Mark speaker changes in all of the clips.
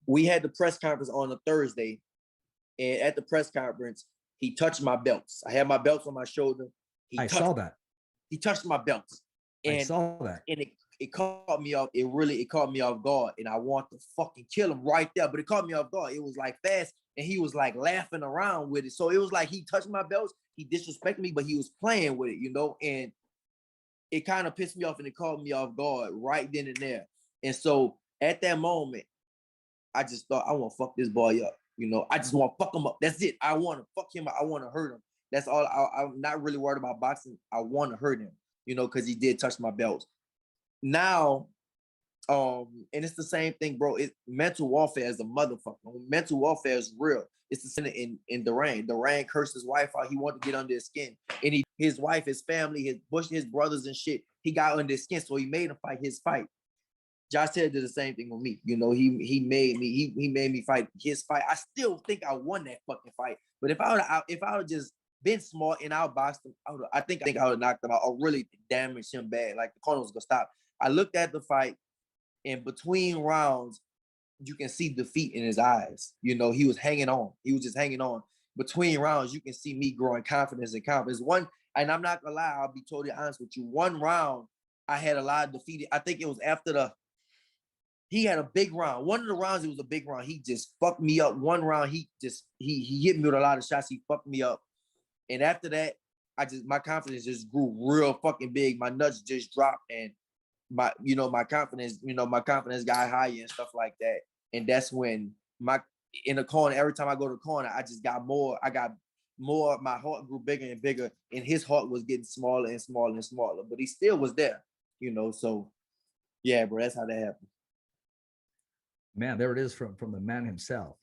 Speaker 1: we had the press conference on a Thursday, and at the press conference, he touched my belts. I had my belts on my shoulder.
Speaker 2: I saw that.
Speaker 1: He touched my belts. And,
Speaker 2: I saw that.
Speaker 1: And it caught me off. It caught me off guard. And I want to fucking kill him right there. But it caught me off guard. It was like fast. And he was like laughing around with it. So it was like he touched my belts. He disrespected me, but he was playing with it, you know? And it kind of pissed me off and it caught me off guard right then and there. And so at that moment, I just thought, I want to fuck this boy up. You know, I just want to fuck him up. That's it. I want to fuck him up. I want to hurt him. That's all. I'm not really worried about boxing. I want to hurt him, you know, because he did touch my belts. Now, and it's the same thing, bro. It's mental warfare is a motherfucker. Mental warfare is real. It's the same in Duran. Duran cursed his wife out. He wanted to get under his skin. And his wife, his family, his brothers and shit, he got under his skin. So he made him fight his fight. Josh Taylor did the same thing with me. You know, he made me fight his fight. I still think I won that fucking fight. But if I would just been smart and outboxed him, I think I would have knocked him out or really damaged him bad. Like the corner was gonna stop. I looked at the fight, and between rounds, you can see defeat in his eyes. You know, he was hanging on. He was just hanging on. Between rounds, you can see me growing confidence and confidence. And I'm not gonna lie, I'll be totally honest with you. One round, I had a lot of defeated. I think it was after he had a big round. One of the rounds, it was a big round. He just fucked me up. One round, he hit me with a lot of shots. He fucked me up. And after that, my confidence just grew real fucking big. My nuts just dropped, and my confidence got higher and stuff like that. And that's when in the corner, every time I go to the corner, I got more. My heart grew bigger and bigger, and his heart was getting smaller and smaller and smaller. But he still was there, you know. So yeah, bro, that's how that happened.
Speaker 2: Man, there it is from the man himself.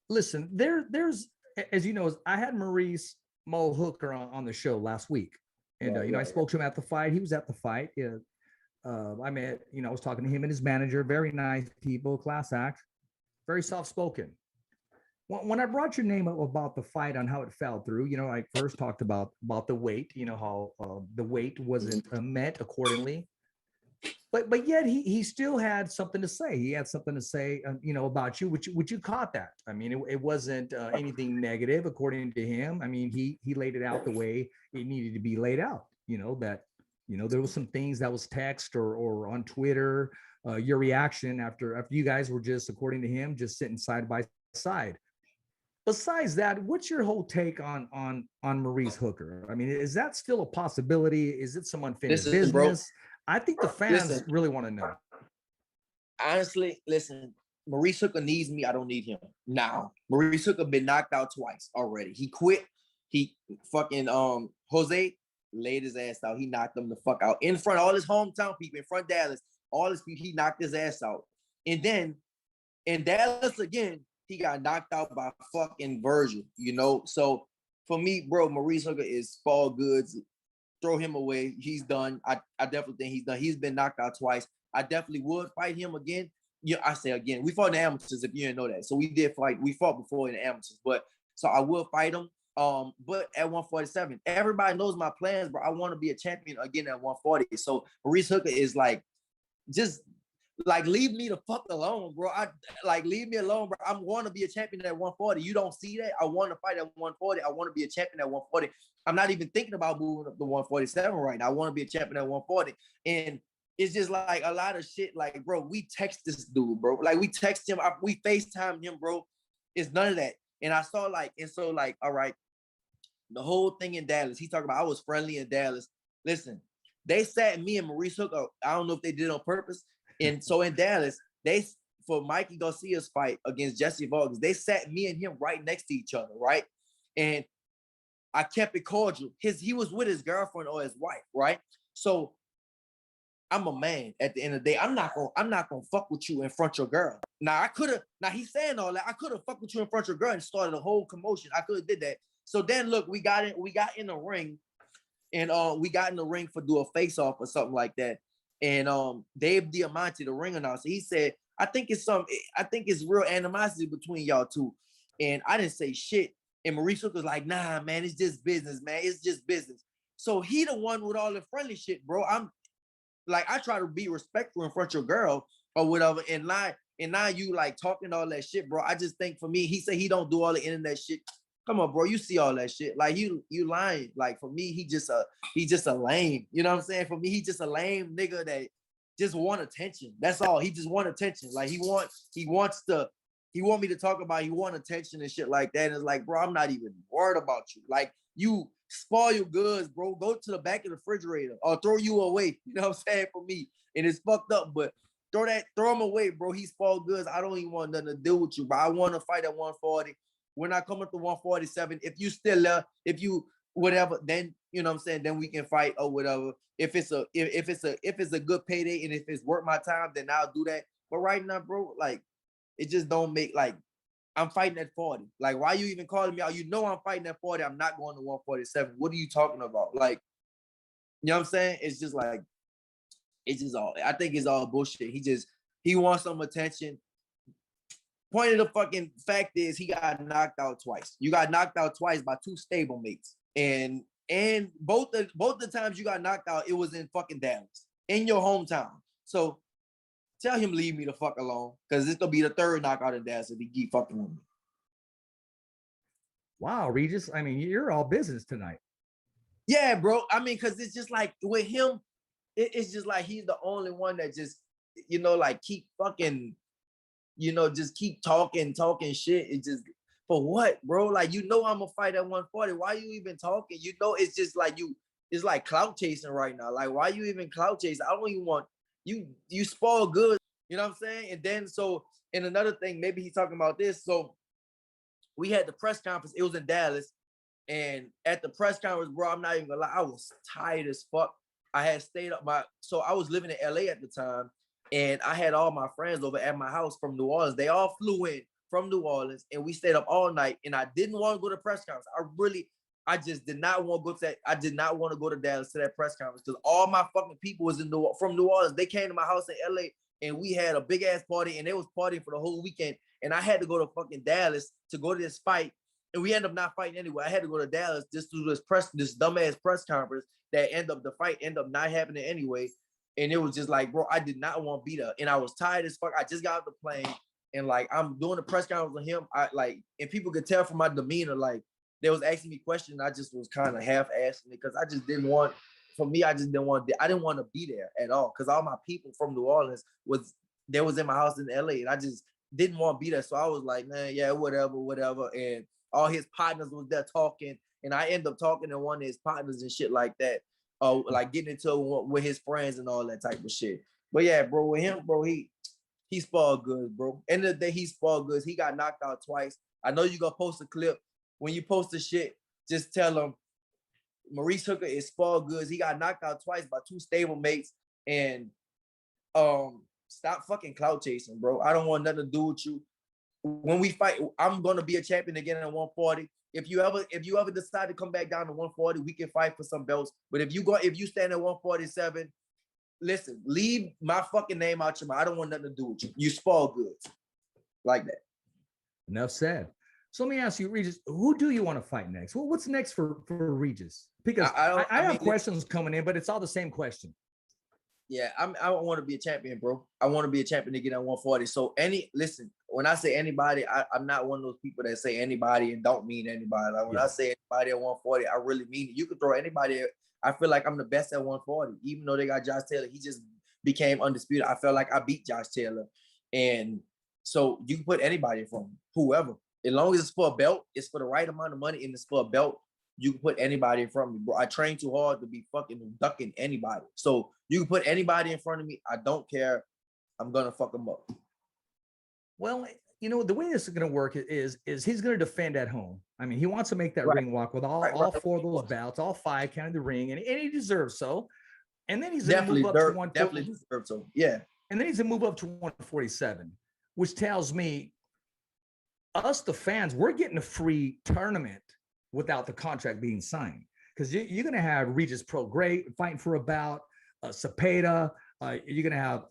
Speaker 2: Listen, there's, as you know, I had Maurice Mo Hooker on the show last week. And, I spoke to him at the fight. He was at the fight. I met, I was talking to him and his manager, very nice people, class act, very soft-spoken. When I brought your name up about the fight on how it fell through, I first talked about the weight, how the weight wasn't met accordingly. But yet he still had something to say. He had something to say, about you, which you caught that. I mean, it wasn't anything negative according to him. I mean, he laid it out the way it needed to be laid out. That there was some things that was text or on Twitter. Your reaction after you guys were just, according to him, just sitting side by side. Besides that, what's your whole take on Maurice Hooker? I mean, is that still a possibility? Is it some unfinished business? Bro. I think the fans really want to know.
Speaker 1: Honestly, listen, Maurice Hooker needs me. I don't need him. Now, Maurice Hooker been knocked out twice already. He quit. He fucking Jose laid his ass out. He knocked him the fuck out in front of all his hometown people, in front of Dallas. All his people, he knocked his ass out. And then in Dallas again, he got knocked out by fucking Virgil, So for me, bro, Maurice Hooker is fall goods. Throw him away. He's done. I definitely think he's done. He's been knocked out twice. I definitely would fight him again. Yeah, I say again. We fought in the amateurs, if you didn't know that. So we did fight. We fought before in the amateurs, but so I will fight him. But at 147, everybody knows my plans, bro. I want to be a champion again at 140. So Maurice Hooker is like, just like leave me the fuck alone, bro. Leave me alone, bro. I'm going to be a champion at 140. You don't see that? I want to fight at 140. I want to be a champion at 140. I'm not even thinking about moving up to 147 right now. I want to be a champion at 140. And it's just like a lot of shit. Like, bro, we text this dude, bro. Like, we text him. We FaceTime him, bro. It's none of that. And I saw all right, the whole thing in Dallas, he talking about I was friendly in Dallas. Listen, they sat me and Maurice Hooker. I don't know if they did it on purpose. And so in Dallas, for Mikey Garcia's fight against Jesse Vargas, they sat me and him right next to each other, right? And I kept it cordial. He was with his girlfriend or his wife, right? So I'm a man at the end of the day. I'm not gonna fuck with you in front of your girl. Now he's saying all that. I could have fucked with you in front of your girl and started a whole commotion. I could have did that. So then look, we got in the ring, and we got in the ring for do a face-off or something like that. And Dave Diamante, the ring announcer, he said, I think it's real animosity between y'all two. And I didn't say shit. And Maurice Hooker was like, nah, man, it's just business, man. It's just business. So he the one with all the friendly shit, bro. I'm like, I try to be respectful in front of your girl or whatever, and lie. and now you like talking all that shit, bro. I just think for me, he said he don't do all the internet shit. Come on, bro, you see all that shit. Like you lying. Like for me, he just a lame. You know what I'm saying? For me, he just a lame nigga that just want attention. That's all. He just want attention. Like he want me to talk about, he want attention and shit like that. And it's like, bro, I'm not even worried about you. Like you spoil your goods, bro. Go to the back of the refrigerator or throw you away. You know what I'm saying? For me. And it's fucked up, but throw him away, bro. He spoiled goods. I don't even want nothing to do with you, but I want to fight at 140. We're not coming to 147. If you still if you whatever, then you know what I'm saying, then we can fight or whatever. If it's a good payday and if it's worth my time, then I'll do that. But right now, bro, like it just don't make like I'm fighting at 40. Like, why you even calling me out? You know I'm fighting at 40. I'm not going to 147. What are you talking about? Like, you know what I'm saying? It's just like, it's just all, I think it's all bullshit. He wants some attention. Point of the fucking fact is he got knocked out twice. You got knocked out twice by two stablemates. And both the times you got knocked out, it was in fucking Dallas, in your hometown. So tell him leave me the fuck alone, because it's gonna be the third knockout in Dallas if he keep fucking with me.
Speaker 2: Wow, Regis. I mean, you're all business tonight.
Speaker 1: Yeah, bro. I mean, because it's just like with him, it's just like he's the only one that just, you know, like keep fucking, you know, just keep talking shit. It's just, for what, bro? Like, you know I'm gonna fight at 140. Why you even talking? You know, it's just like it's like clout chasing right now. Like, why you even clout chasing? I don't even want, you spoil good. You know what I'm saying? And then, and another thing, maybe he's talking about this. So we had the press conference. It was in Dallas. And at the press conference, bro, I'm not even gonna lie, I was tired as fuck. I had stayed up so I was living in LA at the time, and I had all my friends over at my house from New Orleans. They all flew in from New Orleans, and we stayed up all night. And I didn't want to go to press conference. I just did not want to go to that. I did not want to go to Dallas to that press conference because all my fucking people was from New Orleans. They came to my house in LA, and we had a big ass party, and they was partying for the whole weekend. And I had to go to fucking Dallas to go to this fight. And we ended up not fighting anyway. I had to go to Dallas just to do this dumbass press conference that the fight ended up not happening anyway. And it was just like, bro, I did not want to be there. And I was tired as fuck. I just got off the plane, and like I'm doing the press conference with him. And people could tell from my demeanor, like they was asking me questions. I just was kind of half-assing it because I just didn't want. For me, I didn't want to be there at all because all my people from New Orleans was in my house in LA, and I just didn't want to be there. So I was like, man, yeah, whatever. And all his partners was there talking, and I end up talking to one of his partners and shit like that. Like getting into it with his friends and all that type of shit. But yeah, bro, with him, bro, he spoiled goods, bro. End of the day, he spoiled goods. He got knocked out twice. I know you gonna post a clip. When you post the shit, just tell him Maurice Hooker is spoiled goods. He got knocked out twice by two stablemates, and stop fucking clout chasing, bro. I don't want nothing to do with you. When we fight, I'm gonna be a champion again at 140. If you ever decide to come back down to 140, we can fight for some belts. But if you stand at 147, listen, leave my fucking name out your mouth. I don't want nothing to do with you. You spoil goods. Like that.
Speaker 2: Enough said. So let me ask you, Regis, who do you want to fight next? Well, what's next for Regis? Because I have questions coming in, but it's all the same question.
Speaker 1: Yeah, I want to be a champion, bro. I want to be a champion to get at 140. So listen, when I say anybody, I'm not one of those people that say anybody and don't mean anybody. Like when I say anybody at 140, I really mean it. You can throw anybody. I feel like I'm the best at 140, even though they got Josh Taylor. He just became undisputed. I felt like I beat Josh Taylor. And so you can put anybody in front of me, whoever. As long as it's for a belt, it's for the right amount of money, and it's for a belt, you can put anybody in front of me, bro. I train too hard to be fucking ducking anybody. So you can put anybody in front of me. I don't care. I'm gonna fuck them up.
Speaker 2: Well, you know, the way this is gonna work is he's gonna defend at home. I mean, he wants to make that ring walk with all four of those bouts, all five counting the ring, and he deserves so. And then he's gonna move up to 140.
Speaker 1: Definitely deserves so. Yeah.
Speaker 2: And then he's gonna move up to 147, which tells me us, the fans, we're getting a free tournament without the contract being signed, because you're going to have Regis Prograis fighting for a bout, Cepeda, you're going to have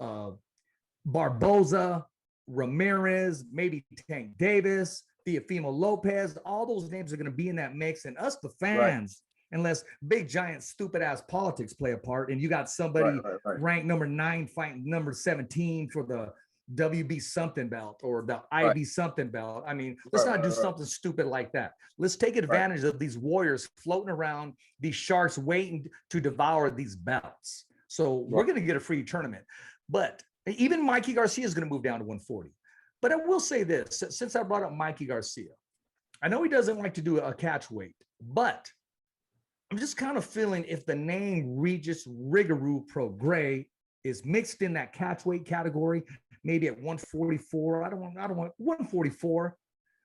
Speaker 2: Barboza, Ramirez, maybe Tank Davis, Teofimo Lopez. All those names are going to be in that mix, and us, the fans, unless big, giant, stupid-ass politics play a part, and you got somebody ranked number 9 fighting number 17 for WB something belt or the
Speaker 1: Right.
Speaker 2: IB something belt. I mean, let's not do something stupid like that. Let's take advantage of these warriors floating around, these sharks waiting to devour these belts. So we're going to get a free tournament. But even Mikey Garcia is going to move down to 140. But I will say this, since I brought up Mikey Garcia, I know he doesn't like to do a catch weight, but I'm just kind of feeling if the name Regis Prograis is mixed in that catch weight category, maybe at 144. I don't want 144.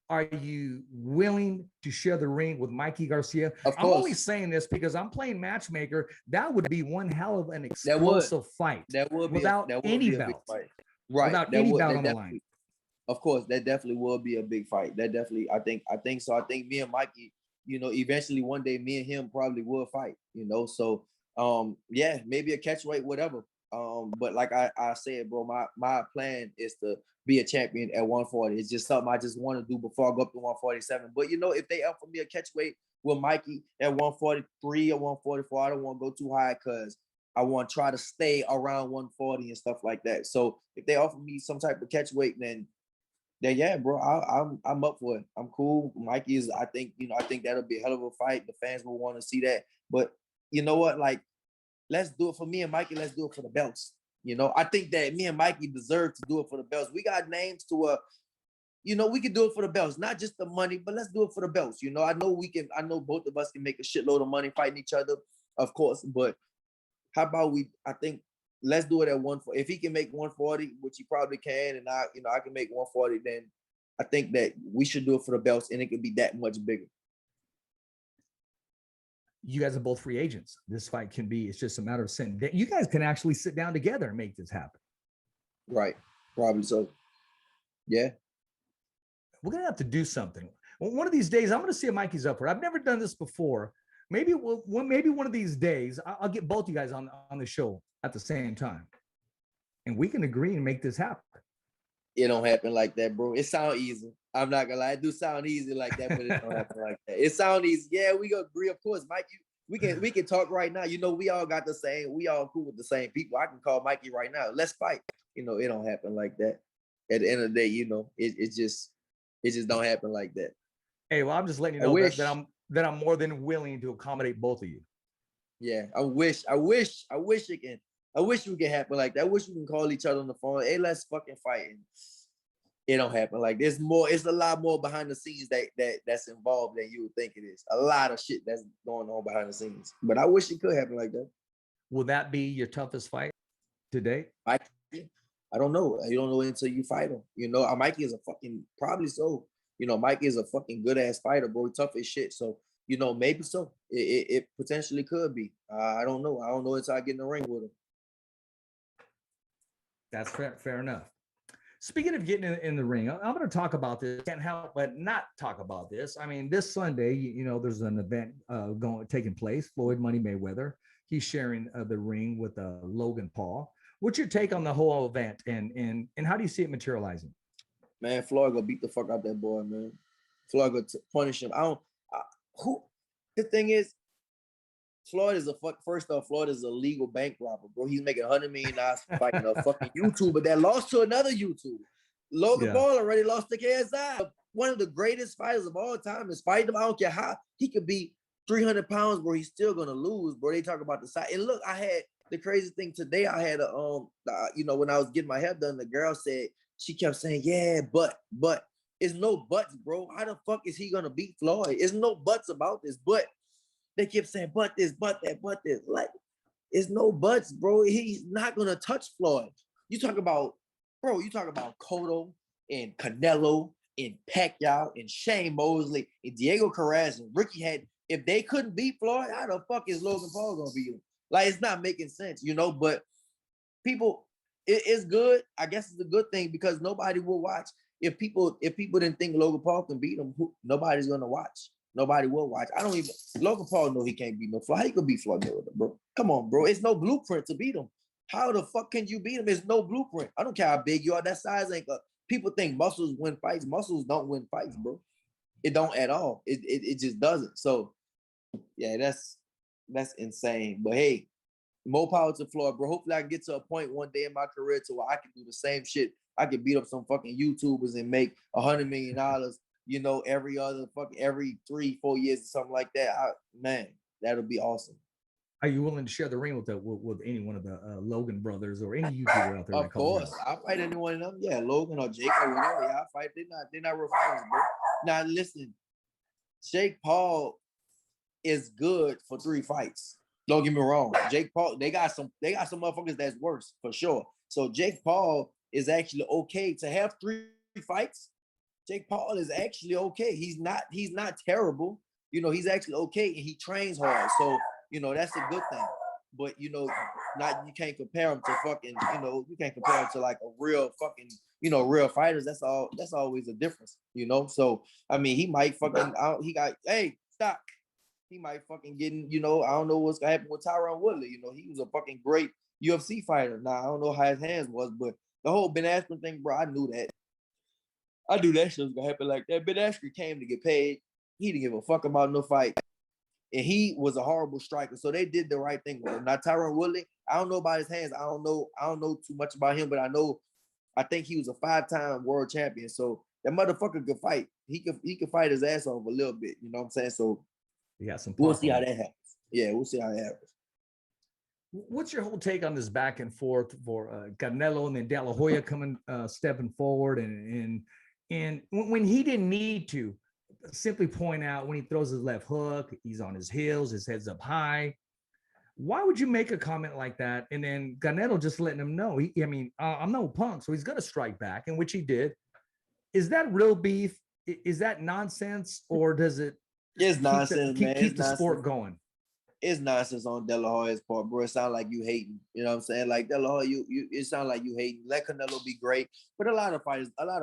Speaker 2: Are you willing to share the ring with Mikey Garcia? I'm only saying this because I'm playing matchmaker. That would be one hell of an explosive fight.
Speaker 1: That would be
Speaker 2: without any belt.
Speaker 1: Right.
Speaker 2: Without any belt on the line.
Speaker 1: Of course, that definitely will be a big fight. That definitely, I think so. I think me and Mikey, you know, eventually one day me and him probably will fight, you know. So yeah, maybe a catch weight, whatever. But like I said, bro, my plan is to be a champion at 140. It's just something I just want to do before I go up to 147. But you know, if they offer me a catch weight with Mikey at 143 or 144, I don't want to go too high because I want to try to stay around 140 and stuff like that. So if they offer me some type of catch weight, then yeah, bro, I'm up for it. I'm cool. Mikey is, I think that'll be a hell of a fight. The fans will want to see that. But you know what? Like, let's do it for me and Mikey. Let's do it for the belts. You know, I think that me and Mikey deserve to do it for the belts. We got names to you know, we can do it for the belts, not just the money, but let's do it for the belts. You know, I know both of us can make a shitload of money fighting each other, of course, but how about I think let's do it at 140. If he can make 140, which he probably can, and I can make 140, then I think that we should do it for the belts and it could be that much bigger.
Speaker 2: You guys are both free agents. This fight can be, it's just a matter of sitting. You guys can actually sit down together and make this happen.
Speaker 1: Right. Probably so. Yeah.
Speaker 2: We're going to have to do something. One of these days, I'm going to see if Mikey's up for it. I've never done this before. Maybe one of these days, I'll get both you guys on the show at the same time. And we can agree and make this happen.
Speaker 1: It don't happen like that, bro. It sound easy. I'm not gonna lie. It do sound easy like that, but it don't happen like that. It sound easy. Yeah, we gonna agree, of course. Mikey, we can talk right now. You know, we all cool with the same people. I can call Mikey right now. Let's fight. You know, it don't happen like that. At the end of the day, you know, it just don't happen like that.
Speaker 2: Hey, well, I'm just letting you know that I'm more than willing to accommodate both of you.
Speaker 1: Yeah, I wish it can. I wish we can happen like that. I wish we can call each other on the phone. Hey, let's fucking fight. And it don't happen like this. It's a lot more behind the scenes that's involved than you would think it is. A lot of shit that's going on behind the scenes. But I wish it could happen like that.
Speaker 2: Will that be your toughest fight today?
Speaker 1: I don't know. You don't know until you fight him. You know, Mikey is a fucking, probably so. You know, Mikey is a fucking good ass fighter, bro. He's tough as shit. So, you know, maybe so. It potentially could be. I don't know. I don't know until I get in the ring with him.
Speaker 2: That's fair enough. Speaking of getting in the ring, I'm going to talk about this. Can't help but not talk about this. I mean, this Sunday, you know, there's an event taking place. Floyd Money Mayweather. He's sharing the ring with Logan Paul. What's your take on the whole event, and how do you see it materializing?
Speaker 1: Man, Floyd gonna beat the fuck out that boy, man. Floyd gonna punish him. The thing is, Floyd is first off, Floyd is a legal bank robber, bro. He's making $100 million fighting a fucking YouTuber that lost to another YouTuber. Logan Paul already lost to KSI. One of the greatest fighters of all time is fighting him. I don't care how he could be 300 pounds, bro. He's still gonna lose, bro. They talk about the size. And look, I had the crazy thing today. I had you know, when I was getting my hair done, the girl said, she kept saying, yeah, but it's no buts, bro. How the fuck is he gonna beat Floyd? There's no buts about this, but they kept saying, but this, but that, but this. Like, it's no buts, bro. He's not gonna touch Floyd. You talk about Cotto and Canelo and Pacquiao and Shane Mosley and Diego Carras and Ricky Hatton. If they couldn't beat Floyd, how the fuck is Logan Paul gonna beat him? Like, it's not making sense, you know. But people, it's good. I guess it's a good thing because nobody will watch. If people didn't think Logan Paul can beat him, nobody's gonna watch. Nobody will watch. Logan Paul know he can't beat no Floyd. How he could beat Floyd Mayweather, bro? Come on, bro. It's no blueprint to beat him. How the fuck can you beat him? There's no blueprint. I don't care how big you are. That size ain't people think muscles win fights. Muscles don't win fights, bro. It don't at all. It just doesn't. So yeah, that's insane. But hey, more power to Floyd, bro. Hopefully I can get to a point one day in my career to where I can do the same shit I could beat up some fucking YouTubers and make $100 million, you know, every 3-4 years or something like that. Man, that'll be awesome.
Speaker 2: Are you willing to share the ring with any one of the Logan brothers or any YouTuber out there?
Speaker 1: Of course, I'll fight any one of them. Yeah, Logan or Jake or whatever. Yeah, I'll fight. They're not real fighters, bro. Now listen, Jake Paul is good for 3 fights. Don't get me wrong. Jake Paul, they got some motherfuckers that's worse for sure. So Jake Paul is actually okay to have 3 fights. Jake Paul is actually okay. He's not terrible. You know, he's actually okay and he trains hard. So, you know, that's a good thing. But you know, you can't compare him to fucking, you know, you can't compare him to like a real fucking, you know, real fighters. That's always a difference, you know. So I mean, he might fucking hey, stop. He might fucking getting, you know, I don't know what's gonna happen with Tyron Woodley. You know, he was a fucking great UFC fighter. Now I don't know how his hands was, but the whole Ben Askren thing, bro, I knew that. I knew that shit was gonna happen like that. Ben Askren came to get paid. He didn't give a fuck about no fight. And he was a horrible striker. So they did the right thing with him. Now Tyron Woodley, I don't know about his hands. I don't know too much about him, but I think he was a 5-time world champion. So that motherfucker could fight. He could fight his ass off a little bit. You know what I'm saying? So
Speaker 2: yeah, some
Speaker 1: we'll see how that happens. Yeah, we'll see how that happens.
Speaker 2: What's your whole take on this back and forth for Canelo and then De La Hoya coming, stepping forward and when he didn't need to simply point out when he throws his left hook, he's on his heels, his head's up high. Why would you make a comment like that? And then Canelo just letting him know, I'm no punk, so he's going to strike back, in which he did. Is that real beef? Is that nonsense, or does it?
Speaker 1: It's nonsense, man.
Speaker 2: Keep the sport going.
Speaker 1: It's nonsense on De La Hoya's part, bro. It sounds like you hating. You know what I'm saying? Like De La Hoya, it sounds like you hating. Let Canelo be great, but a lot of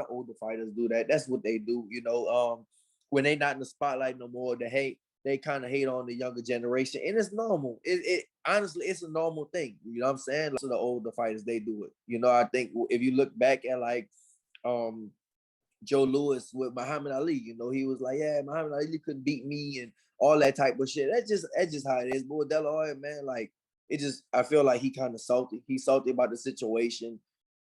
Speaker 1: older fighters do that. That's what they do. You know, when they not in the spotlight no more, they kind of hate on the younger generation, and it's normal. It honestly, it's a normal thing. You know what I'm saying? So the older fighters, they do it. You know, I think if you look back at like, Joe Louis with Muhammad Ali, you know, he was like, yeah, Muhammad Ali couldn't beat me and all that type of shit. That's just how it is. But with De La Hoya, man, like I feel like he kind of salty. He's salty about the situation,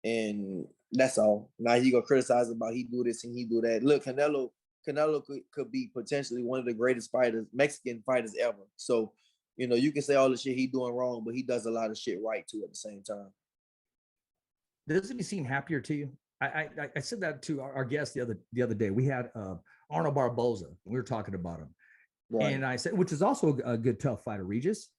Speaker 1: and that's all. Now he gonna criticize about he do this and he do that. Look, Canelo could be potentially one of the greatest Mexican fighters ever. So, you know, you can say all the shit he doing wrong, but he does a lot of shit right too at the same time.
Speaker 2: Doesn't he seem happier to you? I said that to our guest the other day. We had Arnold Barboza. We were talking about him, right. And I said, which is also a good tough fighter, Regis.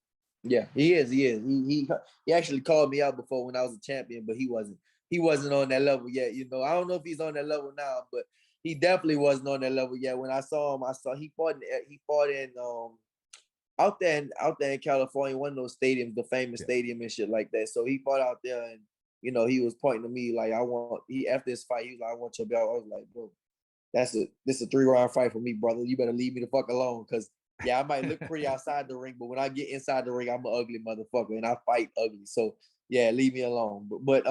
Speaker 1: Yeah, he is. He actually called me out before when I was a champion, but he wasn't on that level yet. You know, I don't know if he's on that level now, but he definitely wasn't on that level yet. When I saw him, he fought in out there in California, one of those stadiums, the famous stadium and shit like that. So he fought out there, and you know, he was pointing to me like, after this fight, he was like, I want your belt. I was like, bro, this is a 3-round fight for me, brother. You better leave me the fuck alone. Cause yeah, I might look pretty outside the ring, but when I get inside the ring, I'm an ugly motherfucker and I fight ugly. So yeah, leave me alone. But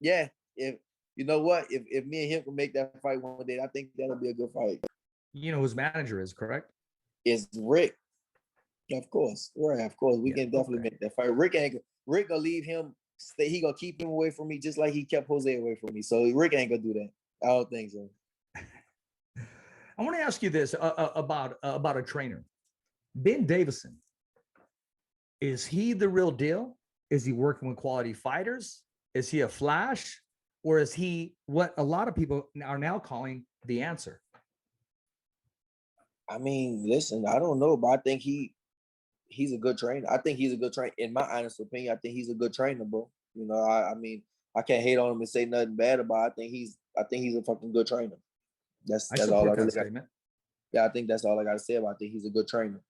Speaker 1: yeah, if you know what, if me and him can make that fight one day, I think that'll be a good fight.
Speaker 2: You know whose manager is, correct?
Speaker 1: It's Rick. Of course. Right, of course. We can definitely make that fight. Rick gonna leave him. He gonna keep him away from me just like he kept Jose away from me. So Rick ain't gonna do that. I don't think so.
Speaker 2: I want to ask you this about a trainer, Ben Davison. Is he the real deal? Is he working with quality fighters? Is he a flash, or is he what a lot of people are now calling the answer?
Speaker 1: I mean, listen, I don't know, but I think he's a good trainer. I think he's a good trainer. In my honest opinion, I think he's a good trainer, bro. You know, I mean, I can't hate on him and say nothing bad about it. I think he's a fucking good trainer. That's all I really got. Yeah, I think that's all I got to say about it. I think he's a good trainer.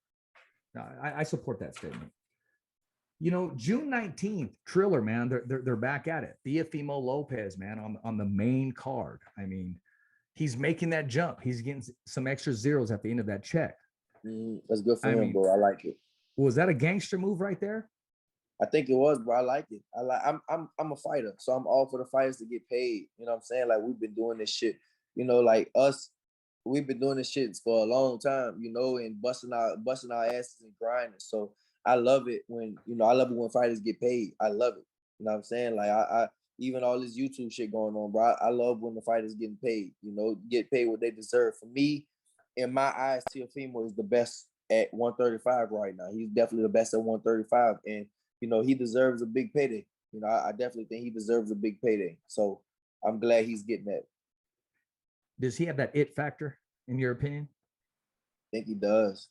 Speaker 2: No, I support that statement. You know, June 19th, Triller, man, they're back at it. Teofimo Lopez, man, on the main card. I mean, he's making that jump. He's getting some extra zeros at the end of that check.
Speaker 1: That's good for him, bro. I like it.
Speaker 2: Was that a gangster move right there?
Speaker 1: I think it was, bro. I like it. I'm a fighter, so I'm all for the fighters to get paid. You know what I'm saying? Like, we've been doing this shit. You know, like us, we've been doing this shit for a long time. You know, and busting our asses and grinding. So I love it when fighters get paid. I love it. You know what I'm saying? Like even all this YouTube shit going on, bro. I love when the fighters getting paid, get paid what they deserve. For me, in my eyes, Teofimo is the best at 135 right now. He's definitely the best at 135. And, he deserves a big payday. I definitely think he deserves a big payday. So I'm glad he's getting that.
Speaker 2: Does he have that it factor, in your opinion?
Speaker 1: I think he does.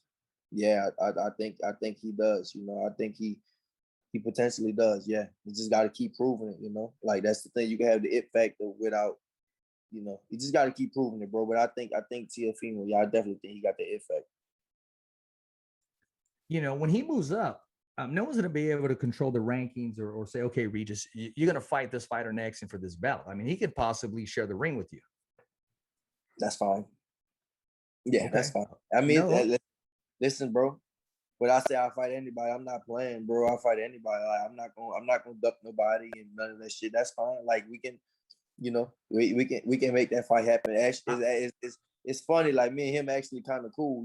Speaker 1: Yeah, I think he does. I think he potentially does. Yeah, he just got to keep proving it. Like that's the thing. You can have the it factor without, you just got to keep proving it, bro. But I think Teofimo, yeah, I definitely think he got the it factor.
Speaker 2: When he moves up, no one's going to be able to control the rankings or say, okay, Regis, you're going to fight this fighter next and for this belt. I mean, he could possibly share the ring with you.
Speaker 1: That's fine. Yeah, okay. That's fine. I
Speaker 2: mean,
Speaker 1: listen, bro. When I say I fight anybody, I'm not playing, bro. I fight anybody. Like, I'm not gonna duck nobody and none of that shit. That's fine. Like we can, we can make that fight happen. Actually, it's funny. Like me and him actually kind of cool,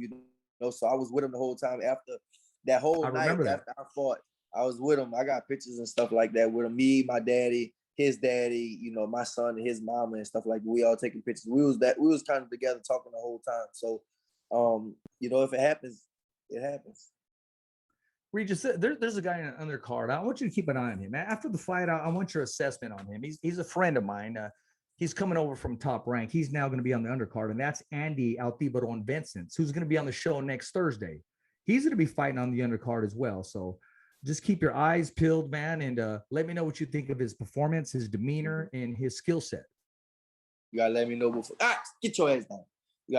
Speaker 1: So I was with him the whole time after that whole night after I fought. I was with him. I got pictures and stuff like that with him. Me, my daddy, his daddy, my son and his mama and stuff like that. We all taking pictures. We was kind of together talking the whole time. So, if it happens, it happens.
Speaker 2: Regis, there's a guy in an undercard. I want you to keep an eye on him. After the fight, I want your assessment on him. He's a friend of mine. He's coming over from Top Rank. He's now going to be on the undercard, and that's Andy Altibaron Vincent, who's going to be on the show next Thursday. He's going to be fighting on the undercard as well. So just keep your eyes peeled, man, and let me know what you think of his performance, his demeanor, and his skill set.
Speaker 1: You gotta let me know before. Get your ass down. You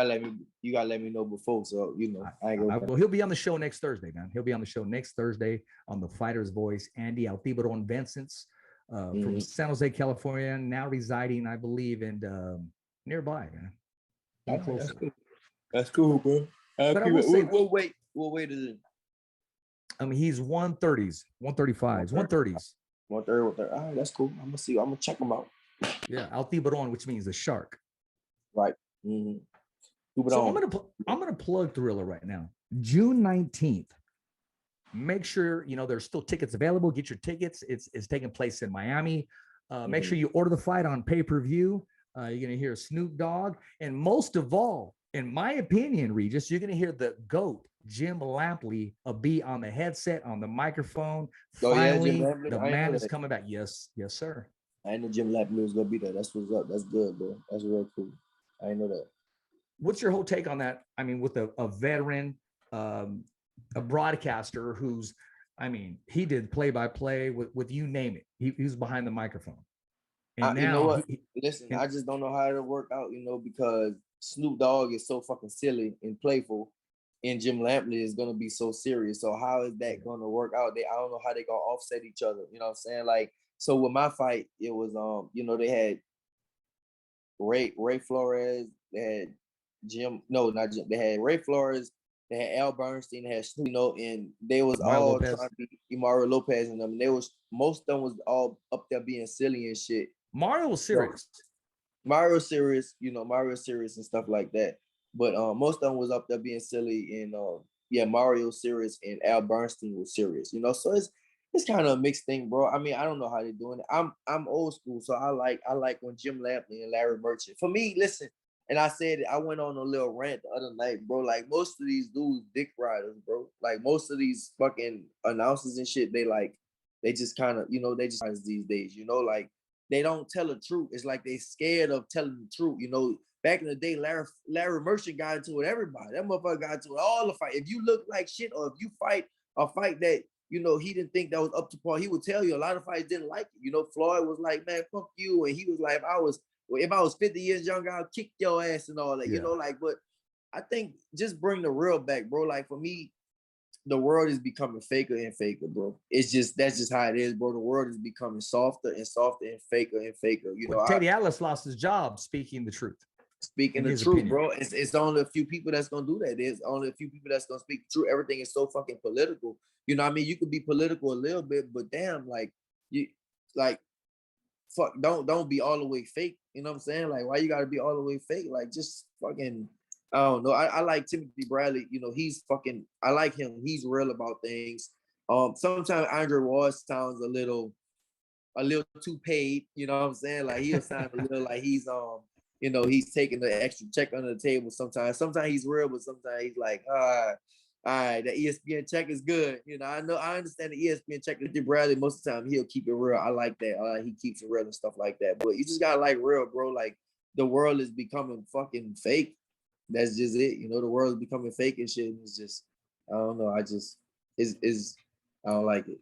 Speaker 1: gotta let me know before. So I ain't gonna.
Speaker 2: Well, he'll be on the show next Thursday, man. He'll be on the show next Thursday on the Fighter's Voice. Andy Altibaron Vincent from San Jose, California, now residing, I believe, in nearby, man.
Speaker 1: That's cool, bro. But I will say, what weight is it?
Speaker 2: I mean, he's 130s, 135s, 130s.
Speaker 1: 130. All right, that's cool. I'm gonna see. I'm gonna check him out.
Speaker 2: Yeah, Altibaron, which means the shark.
Speaker 1: Right. Mm-hmm.
Speaker 2: So I'm gonna plug Thriller right now. June 19th. Make sure there's still tickets available. Get your tickets. It's taking place in Miami. Make sure you order the fight on pay-per-view. You're gonna hear Snoop Dogg, and most of all, in my opinion, Regis, you're gonna hear the GOAT Jim Lampley be on the headset, on the microphone. Finally, the man is coming back. Yes, sir.
Speaker 1: I didn't know Jim Lampley was gonna be there. That's what's up. That's good, bro. That's real cool. I didn't know that.
Speaker 2: What's your whole take on that? I mean, with a veteran, a broadcaster who's, he did play-by-play with you name it. He was behind the microphone. And now,
Speaker 1: you know what? Listen, I just don't know how it'll work out, because Snoop Dogg is so fucking silly and playful, and Jim Lampley is gonna be so serious. So how is that gonna work out? I don't know how they gonna offset each other. You know what I'm saying? Like, so with my fight, it was they had Ray Flores, they had not Jim. They had Ray Flores, they had Al Bernstein, they had Snoop, and they was
Speaker 2: Mario
Speaker 1: all
Speaker 2: Lopez.
Speaker 1: trying to be Mario Lopez and them. And most of them was all up there being silly and shit.
Speaker 2: Mario was serious.
Speaker 1: Mario serious, Mario serious and stuff like that. But most of them was up there being silly, and Mario serious and Al Bernstein was serious. So it's kind of a mixed thing, bro. I don't know how they're doing it. I'm old school, so I like when Jim Lampley and Larry Merchant. For me, listen, and I said I went on a little rant the other night, bro. Like most of these dudes, dick riders, bro. Like most of these fucking announcers and shit, they just kind of, they just these days, like they don't tell the truth. It's like they scared of telling the truth, Back in the day, Larry Merchant got into it with everybody. That motherfucker got into it all the fight. If you look like shit, or if you fight a fight that he didn't think that was up to par, he would tell you. A lot of fights didn't like it. Floyd was like, man, fuck you. And he was like, if I was 50 years younger, I'll kick your ass and all that, but I think just bring the real back, bro. Like for me, the world is becoming faker and faker, bro. That's just how it is, bro. The world is becoming softer and softer and faker and faker.
Speaker 2: Teddy Atlas lost his job speaking the truth.
Speaker 1: Speaking the truth, bro. It's only a few people that's gonna do that. There's only a few people that's gonna speak the truth. Everything is so fucking political. You know what I mean? You could be political a little bit, but damn, fuck, don't be all the way fake. You know what I'm saying? Like, why you gotta be all the way fake? Like, just fucking, I don't know. I like Timothy Bradley. I like him. He's real about things. Sometimes Andre Ward sounds a little a little too paid. You know what I'm saying? Like he'll sound a little like he's he's taking the extra check under the table sometimes. Sometimes he's real, but sometimes he's like, all right, the ESPN check is good. I understand the ESPN check with Bradley. Most of the time, he'll keep it real. I like that. He keeps it real and stuff like that. But you just gotta like real, bro. Like the world is becoming fucking fake. That's just it. The world is becoming fake and shit. And it's just, I don't know. I don't like it.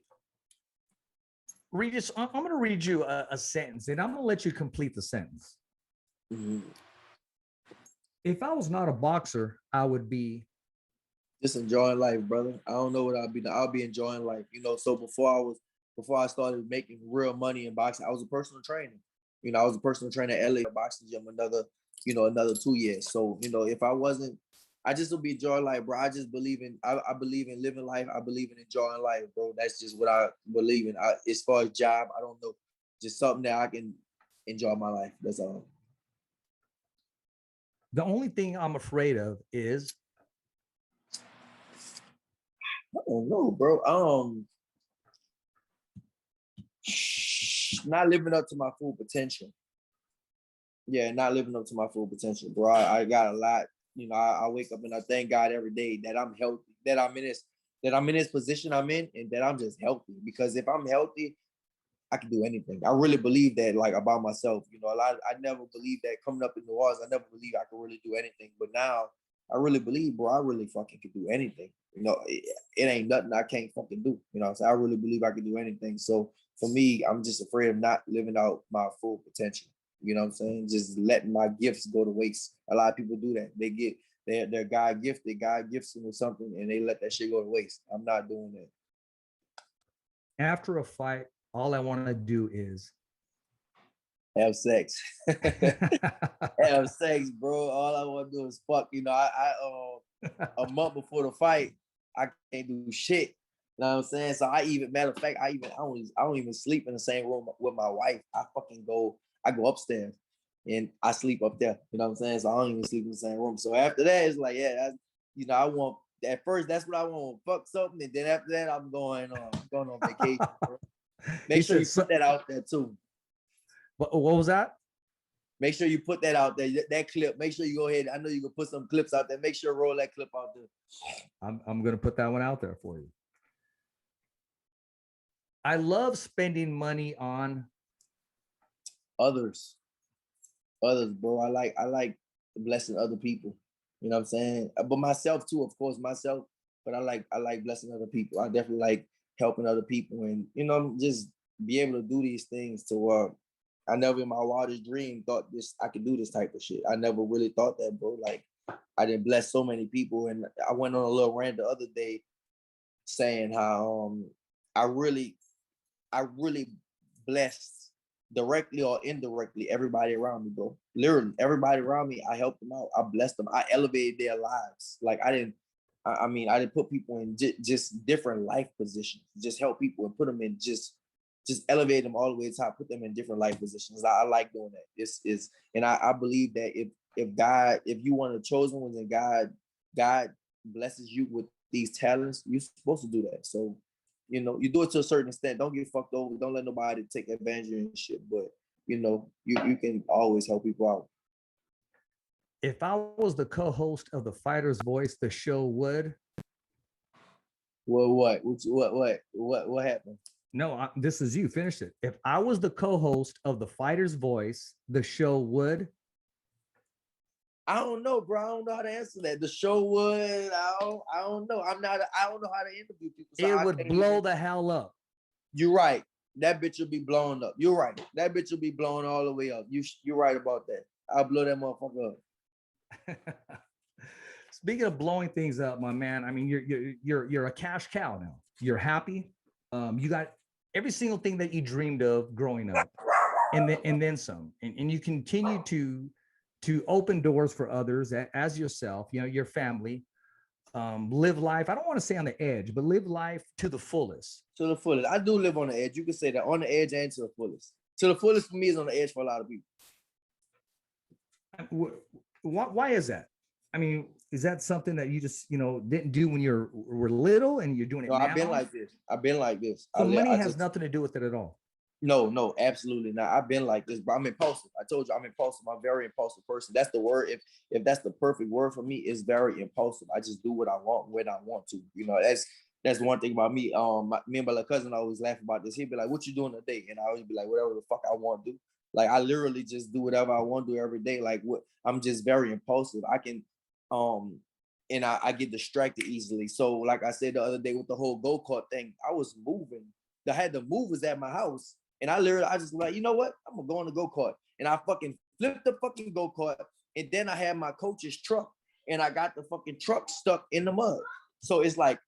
Speaker 2: Regis, I'm going to read you a sentence, and I'm going to let you complete the sentence.
Speaker 1: Mm-hmm.
Speaker 2: If I was not a boxer, I would be
Speaker 1: just enjoying life, brother. I don't know what I'll be enjoying life. So before I started making real money in boxing, I was a personal trainer. I was a personal trainer at LA boxing gym another 2 years. So, if I wasn't, I just would be enjoying life, bro. I just believe I believe in living life. I believe in enjoying life, bro. That's just what I believe in. As far as job, I don't know. Just something that I can enjoy my life. That's all.
Speaker 2: The only thing I'm afraid of is,
Speaker 1: I don't know, bro. Not living up to my full potential. Yeah, not living up to my full potential, bro. I got a lot. I wake up and I thank God every day that I'm healthy, that I'm in this position I'm in, and that I'm just healthy. Because if I'm healthy, I can do anything. I really believe that, like, about myself. I never believed that coming up in New Orleans. I never believed I could really do anything. But now I really believe, bro, I really fucking could do anything. It ain't nothing I can't fucking do. So I really believe I can do anything. So for me, I'm just afraid of not living out my full potential. You know what I'm saying? Just letting my gifts go to waste. A lot of people do that. They're God gifted. God gifts them with something, and they let that shit go to waste. I'm not doing that.
Speaker 2: After a fight, all I want to do is
Speaker 1: have sex. Have sex, bro. All I want to do is fuck. A month before the fight, I can't do shit. You know what I'm saying? So matter of fact, I don't even sleep in the same room with my wife. I go upstairs and I sleep up there. You know what I'm saying? So I don't even sleep in the same room. So after that, it's like, yeah, I want, at first, that's what I want, fuck something. And then after that, I'm going on vacation, bro. Make sure you put that out there too.
Speaker 2: What was that?
Speaker 1: Make sure you put that out there. That clip. Make sure you go ahead. I know you can put some clips out there. Make sure you roll that clip out there.
Speaker 2: I'm gonna put that one out there for you. I love spending money on
Speaker 1: others, bro. I like blessing other people. You know what I'm saying? But myself too, of course, myself. But I like blessing other people. I definitely like helping other people, and just be able to do these things to I never in my wildest dream thought I could do this type of shit. I never really thought that, bro. Like, I didn't bless so many people. And I went on a little rant the other day saying how I really blessed, directly or indirectly, everybody around me, bro. Literally, everybody around me, I helped them out. I blessed them. I elevated their lives. Like, I didn't put people in just different life positions. Just help people and put them in just elevate them all the way to top, put them in different life positions. I like doing that. And I believe that if you want to chosen ones and God blesses you with these talents, you're supposed to do that. So, you do it to a certain extent. Don't get fucked over. Don't let nobody take advantage of you and shit. But, you can always help people out.
Speaker 2: If I was the co-host of The Fighter's Voice, the show would.
Speaker 1: Well, what happened?
Speaker 2: No, this is you. Finish it. If I was the co-host of The Fighter's Voice, the show would.
Speaker 1: I don't know, bro. I don't know how to answer that. The show would. I don't know. I don't know how to interview people.
Speaker 2: So it would blow the hell up.
Speaker 1: You're right. That bitch will be blown up. You're right. That bitch will be blown all the way up. You're right about that. I'll blow that motherfucker up.
Speaker 2: Speaking of blowing things up, my man. I mean, you're a cash cow now. You're happy. You got every single thing that you dreamed of growing up, and then some. And you continue to open doors for others as yourself. Your family. Live life. I don't want to say on the edge, but live life to the fullest.
Speaker 1: To the fullest. I do live on the edge. You can say that, on the edge and to the fullest. To the fullest for me is on the edge for a lot of people.
Speaker 2: Why is that? I mean, is that something that you just didn't do when you were little and you're doing it now?
Speaker 1: I've been like this.
Speaker 2: So money has nothing to do with it at all.
Speaker 1: No, absolutely not. I've been like this, but I'm impulsive. I told you I'm impulsive. I'm a very impulsive person. That's the word. If that's the perfect word for me, it's very impulsive. I just do what I want when I want to. You know, that's one thing about me. Me and my cousin always laugh about this. He'd be like, "What you doing today?" And I always be like, "Whatever the fuck I want to do." Like I literally just do whatever I want to do every day. Like what I'm just very impulsive. I can, and I get distracted easily. So like I said the other day with the whole go-kart thing, I was moving. I had the movers at my house. And I just like, you know what? I'm gonna go on the go-kart. And I fucking flipped the fucking go-kart. And then I had my coach's truck and I got the fucking truck stuck in the mud. So it's like,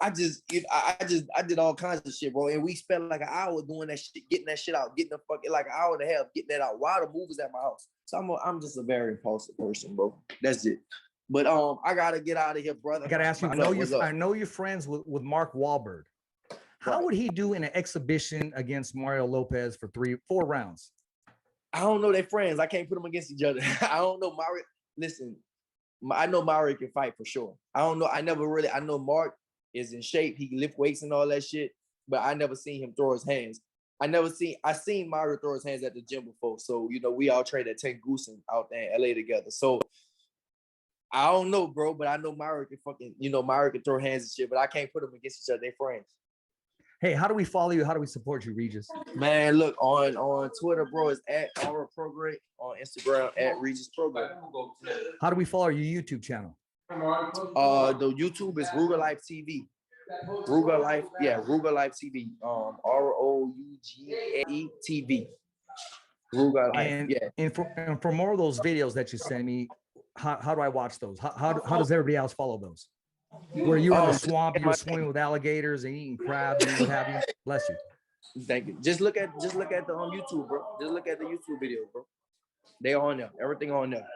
Speaker 1: I did all kinds of shit, bro. And we spent like an hour doing that shit, getting that shit out, getting the fucking like an hour and a half, getting that out while the movers at my house. So I'm just a very impulsive person, bro. That's it. But I gotta get out of here, brother.
Speaker 2: I gotta ask you, I know you're friends with Mark Wahlberg. How would he do in an exhibition against Mario Lopez for 4 rounds?
Speaker 1: I don't know. They're friends. I can't put them against each other. I don't know. Mario, listen, I know Mario can fight for sure. I don't know. I know Mark is in shape. He can lift weights and all that shit, but I never seen him throw his hands. I seen Mario throw his hands at the gym before. So, you know, we all trained at 10 Goosen out there in LA together. So I don't know, bro, but I know Mario can throw hands and shit, but I can't put them against each other. They're friends.
Speaker 2: Hey, how do we follow you? How do we support you, Regis?
Speaker 1: Man, look, on Twitter, bro, it's at Mateo Rodriguez. On Instagram, at Regis Prograis.
Speaker 2: How do we follow your YouTube channel?
Speaker 1: The YouTube is Ruger Life TV. Ruger Life TV. ROUGE TV. Ruger Life.
Speaker 2: And for more of those videos that you send me, how do I watch those? How does everybody else follow those? Where you were in the swamp, you were swimming with alligators and eating crabs and what have you. Bless you.
Speaker 1: Thank you. Just look at the YouTube, bro. Just look at the YouTube videos, bro. They on there. Everything on there.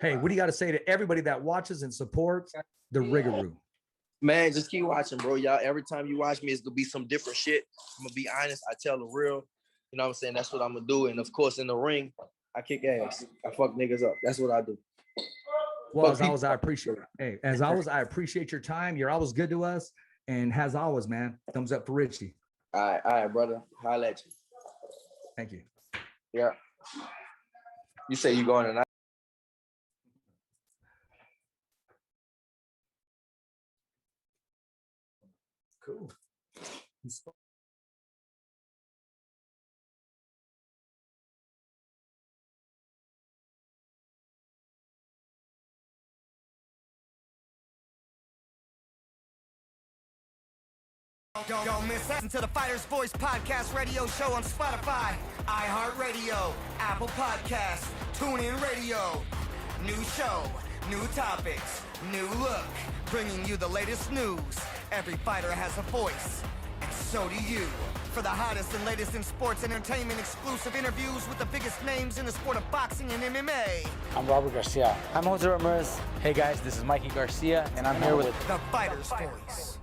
Speaker 2: Hey, what do you got to say to everybody that watches and supports the Riggaroo?
Speaker 1: Man, just keep watching, bro. Y'all, every time you watch me, it's gonna be some different shit. I'm gonna be honest. I tell the real. You know what I'm saying? That's what I'm gonna do. And of course, in the ring, I kick ass. I fuck niggas up. That's what I do.
Speaker 2: Well, as always, I appreciate your time. You're always good to us. And as always, man, thumbs up for Richie.
Speaker 1: All right, brother. Holla at you.
Speaker 2: Thank you.
Speaker 1: Yeah. You say you going tonight?
Speaker 2: Cool.
Speaker 3: Don't miss that to the Fighter's Voice podcast radio show on Spotify, iHeartRadio, Apple Podcasts, TuneIn Radio. New show, new topics, new look, bringing you the latest news. Every fighter has a voice, and so do you. For the hottest and latest in sports entertainment, exclusive interviews with the biggest names in the sport of boxing and MMA.
Speaker 4: I'm Robert Garcia. I'm Jose Ramirez. Hey guys, this is Mikey Garcia, and I'm here with
Speaker 3: The Fighter's Voice.